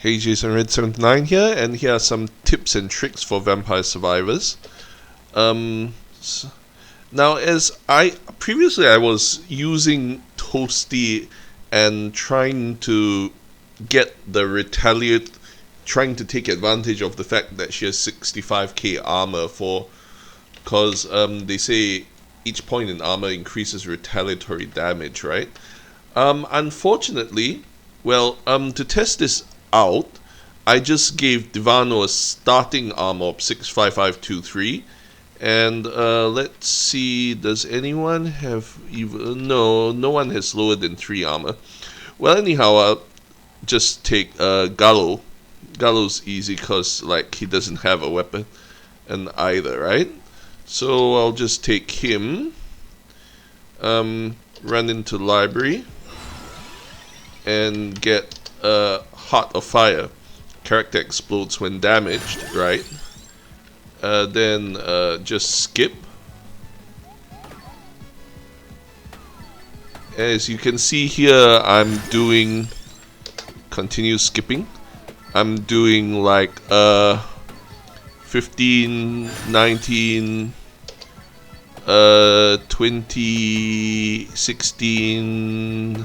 Hey, Jason Red 79 here, and here are some tips and tricks for vampire survivors. Now, as previously I was using Toasty and trying to get the retaliate, trying to take advantage of the fact that she has 65k armor because they say each point in armor increases retaliatory damage, right? Unfortunately, well, to test this out, I just gave Divano a starting armor of 65523, and let's see, does anyone have even, no one has lower than 3 armor. Well, anyhow, I'll just take Gallo. Gallo's easy because like he doesn't have a weapon and either, right? So I'll just take him, run into library, and get Heart of Fire. Character explodes when damaged, right? Then just skip. As you can see here, I'm doing continue skipping. I'm doing like 15, 19, 20, 16,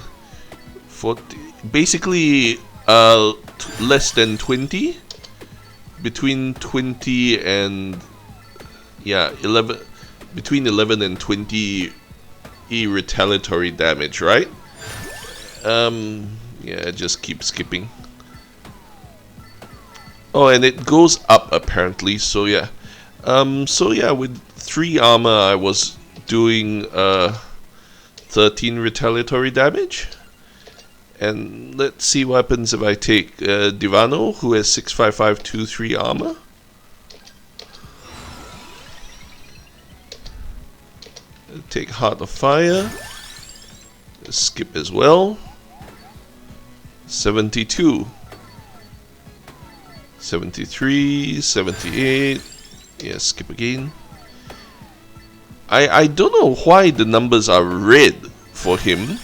40, basically less than 20, between 20 and 11, between 11 and 20 retaliatory damage, right? Just keep skipping. Oh, and it goes up apparently, so yeah. With 3 armor I was doing 13 retaliatory damage. And let's see what happens if I take Divano, who has 65523 armor. Take Heart of Fire. Skip as well. 72. 73, 78. Yeah, skip again. I don't know why the numbers are red for him.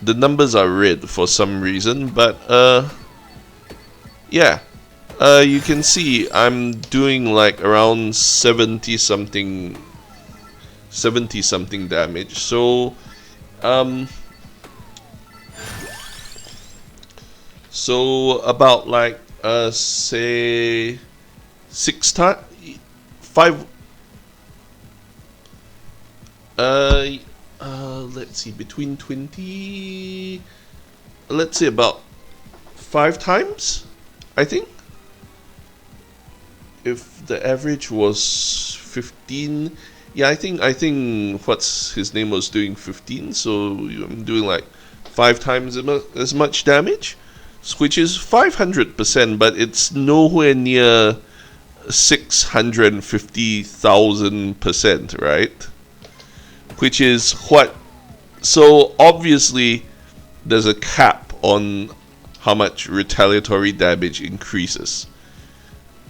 The numbers are red for some reason, but you can see I'm doing like around 70 something damage. So about like say 6 times 5. Let's see, between 20, let's say about 5 times, I think. If the average was 15, yeah, I think what's his name was doing 15, so I'm doing like 5 times as much damage, which is 500%, but it's nowhere near 650,000%, right? Which is what. So obviously there's a cap on how much retaliatory damage increases.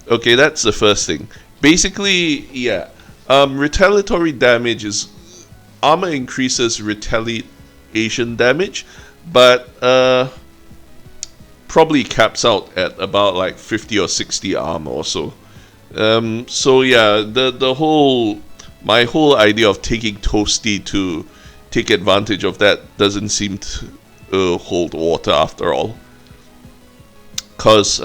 Okay, that's the first thing. Basically, retaliatory damage is armor increases retaliation damage, but probably caps out at about like 50 or 60 armor or so. My whole idea of taking Toasty to take advantage of that doesn't seem to hold water after all. Because,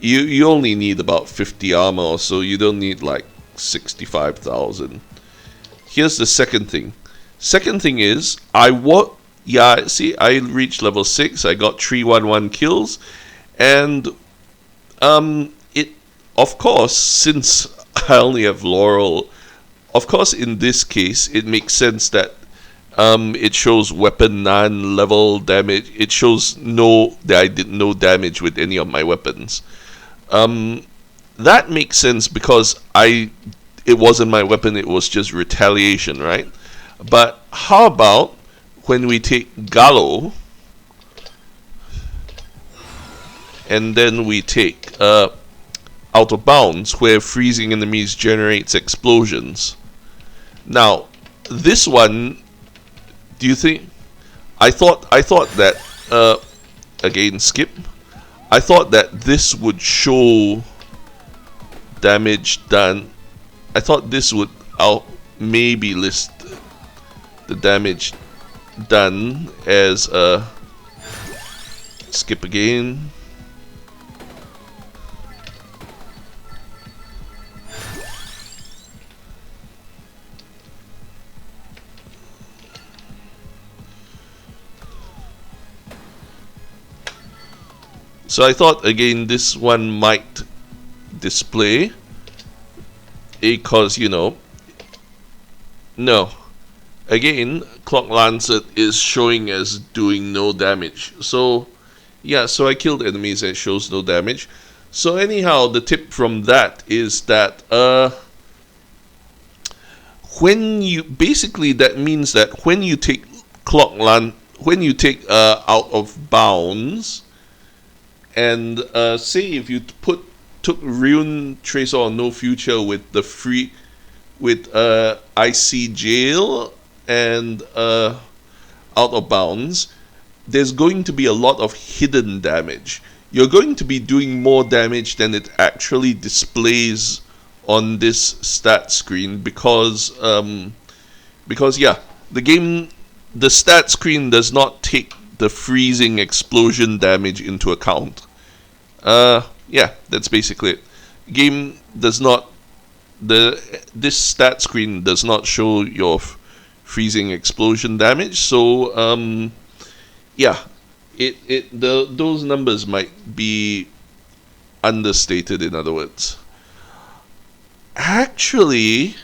you only need about 50 armor or so, you don't need like 65,000. Here's the second thing. Second thing is, I reached level 6, I got 311 kills, and of course, since I only have Laurel, of course, in this case, it makes sense that it shows weapon non-level damage. It shows that I did no damage with any of my weapons. That makes sense because it wasn't my weapon, it was just retaliation, right? But how about when we take Gallo, and then we take Out of Bounds, where freezing enemies generates explosions. Now, this one, do you think? I thought that again, skip. I thought that this would show damage done. I thought this would maybe list the damage done as a skip again. So I thought again this one might display, because you know, no, again Clock Lancet is showing as doing no damage. So yeah, so I killed enemies and it shows no damage. So anyhow, the tip from that is that when you basically, that means that when you take out of bounds, and say if you took Rune Tracer or No Future with the IC Jail and out of bounds, there's going to be a lot of hidden damage. You're going to be doing more damage than it actually displays on this stat screen, because yeah, the stat screen does not take the freezing explosion damage into account. Yeah, that's basically it. Game does not, this stat screen does not show your freezing explosion damage. So yeah, those numbers might be understated, in other words. Actually,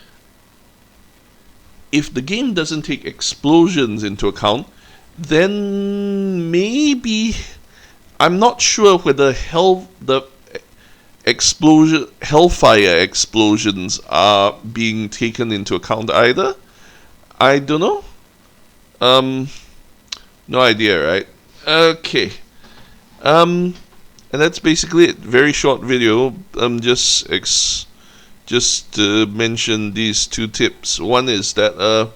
if the game doesn't take explosions into account, then maybe, I'm not sure whether the hellfire explosions are being taken into account either. I don't know. No idea, right? Okay. And that's basically it. Very short video. Just to mention these two tips. One is that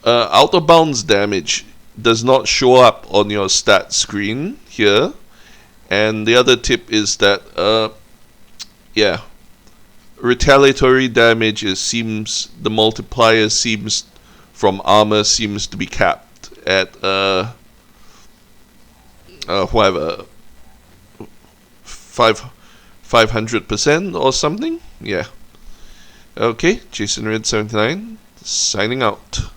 out of bounds damage does not show up on your stat screen here, and the other tip is that yeah, retaliatory damage the multiplier seems from armor seems to be capped at whatever, 500% or something. Yeah. Okay, Jason Red 79 signing out.